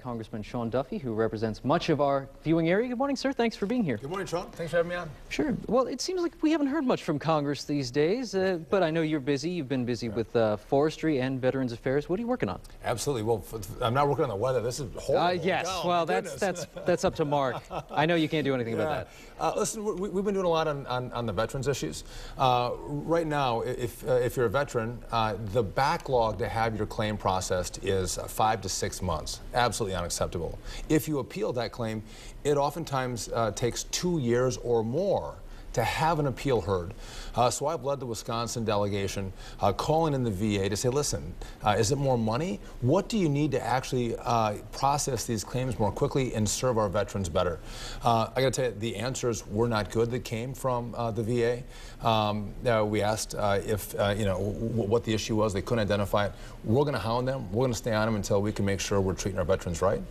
Congressman Sean Duffy, who represents much of our viewing area. Good morning, sir. Thanks for being here. Good morning, Sean. Thanks for having me on. Sure. Well, it seems like we haven't heard much from Congress these days, but I know you're busy. You've been busy with forestry and Veterans Affairs. What are you working on? Absolutely. Well, I'm not working on the weather. This is horrible. Yes. Oh, well, that's up to Mark. I know you can't do anything about that. Listen, we've been doing a lot on the veterans issues. Right now, if you're a veteran, the backlog to have your claim processed is 5 to 6 months. Absolutely unacceptable. If you appeal that claim, it oftentimes takes 2 years or more to have an appeal heard. So I've led the Wisconsin delegation calling in the VA to say, listen, is it more money? What do you need to actually process these claims more quickly and serve our veterans better? I got to tell you, the answers were not good that came from the VA. We asked if, what the issue was. They couldn't identify it. We're going to hound them. We're going to stay on them until we can make sure we're treating our veterans right.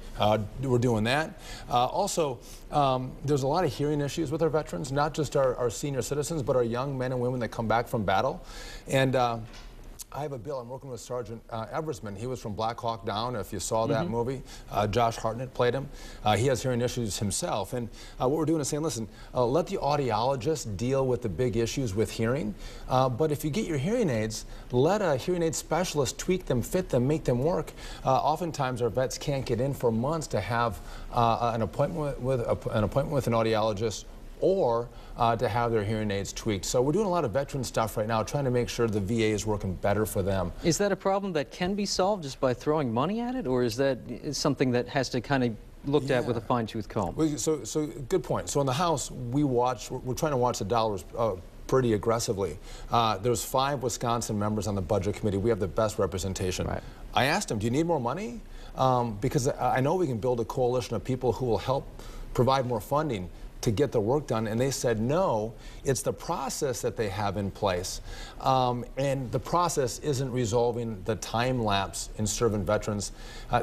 We're doing that. Also, there's a lot of hearing issues with our veterans, not just our senior citizens, but our young men and women that come back from battle. And I have a bill. I'm working with Sergeant Eversman. He was from Black Hawk Down, if you saw that movie. Josh Hartnett played him. He has hearing issues himself. And what we're doing is saying, listen, let the audiologist deal with the big issues with hearing. But if you get your hearing aids, let a hearing aid specialist tweak them, fit them, make them work. Oftentimes, our vets can't get in for months to have an appointment with an audiologist, or to have their hearing aids tweaked. So we're doing a lot of veteran stuff right now, trying to make sure the VA is working better for them. Is that a problem that can be solved just by throwing money at it, or is that something that has to kind of looked at with a fine-tooth comb? So good point. So in the House, we're trying to watch the dollars pretty aggressively. There's 5 Wisconsin members on the Budget Committee. We have the best representation. Right. I asked them, do you need more money? Because I know we can build a coalition of people who will help provide more funding to get the work done, and they said no, it's the process that they have in place. And the process isn't resolving the time lapse in serving veterans.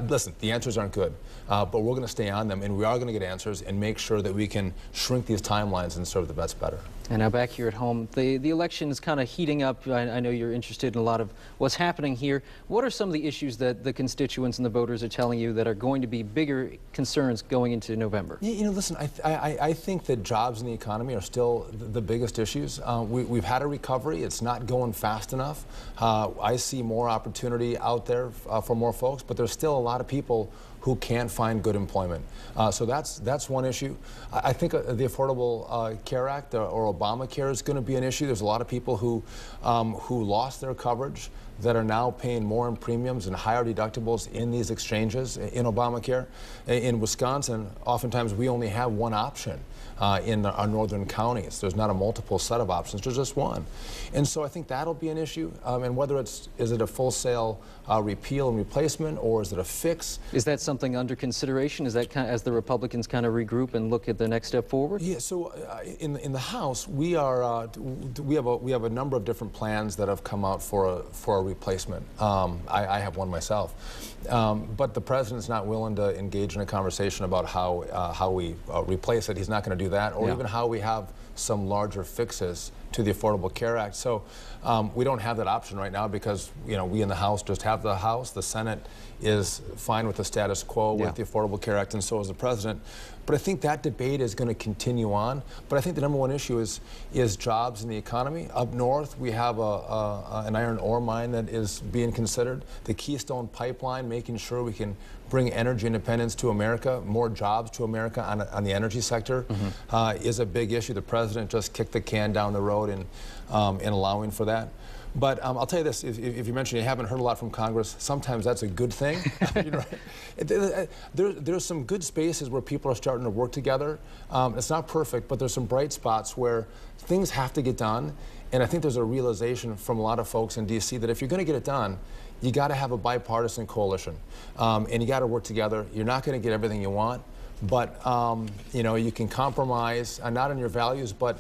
Listen, the answers aren't good, but we're going to stay on them, and we are going to get answers and make sure that we can shrink these timelines and serve the vets better. And now back here at home, the election is kind of heating up. I know you're interested in a lot of what's happening here. What are some of the issues that the constituents and the voters are telling you that are going to be bigger concerns going into November? Listen, I think that jobs and the economy are still the biggest issues. We've had a recovery. It's not going fast enough. I see more opportunity out there for more folks, but there's still a lot of people who can't find good employment. So that's one issue. I think the Affordable Care Act or Obamacare is going to be an issue. There's a lot of people who lost their coverage that are now paying more in premiums and higher deductibles in these exchanges in Obamacare. In Wisconsin, oftentimes we only have one option in our northern counties. There's not a multiple set of options, there's just one. And so I think that'll be an issue. And whether is it a full-sale repeal and replacement, or is it a fix? Is that something under consideration? Is that as the Republicans kind of regroup and look at the next step forward? Yeah, so in the House, we have a number of different plans that have come out for a replacement. I have one myself. But the president's not willing to engage in a conversation about how we replace it. He's not going to do that, or even how we have some larger fixes to the Affordable Care Act. So we don't have that option right now because we in the House just have the House. The Senate is fine with the status quo with the Affordable Care Act, and so is the president. But I think that debate is going to continue on. But I think the #1 issue is jobs in the economy. Up north, we have an iron ore mine that is being considered. The Keystone Pipeline, making sure we can bring energy independence to America, more jobs to America on the energy sector, is a big issue. The president just kicked the can down the road in allowing for that. But I'll tell you this, if you mentioned you haven't heard a lot from Congress, sometimes that's a good thing. There's some good spaces where people are starting to work together. It's not perfect, but there's some bright spots where things have to get done. And I think there's a realization from a lot of folks in D.C. that if you're going to get it done, you got to have a bipartisan coalition. And you got to work together. You're not going to get everything you want. But you can compromise, not on your values, but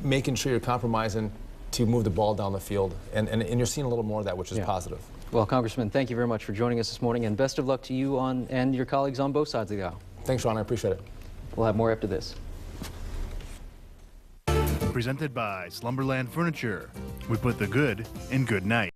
making sure you're compromising to move the ball down the field. And you're seeing a little more of that, which is positive. Well, Congressman, thank you very much for joining us this morning, and best of luck to you and your colleagues on both sides of the aisle. Thanks, Sean. I appreciate it. We'll have more after this. Presented by Slumberland Furniture. We put the good in good night.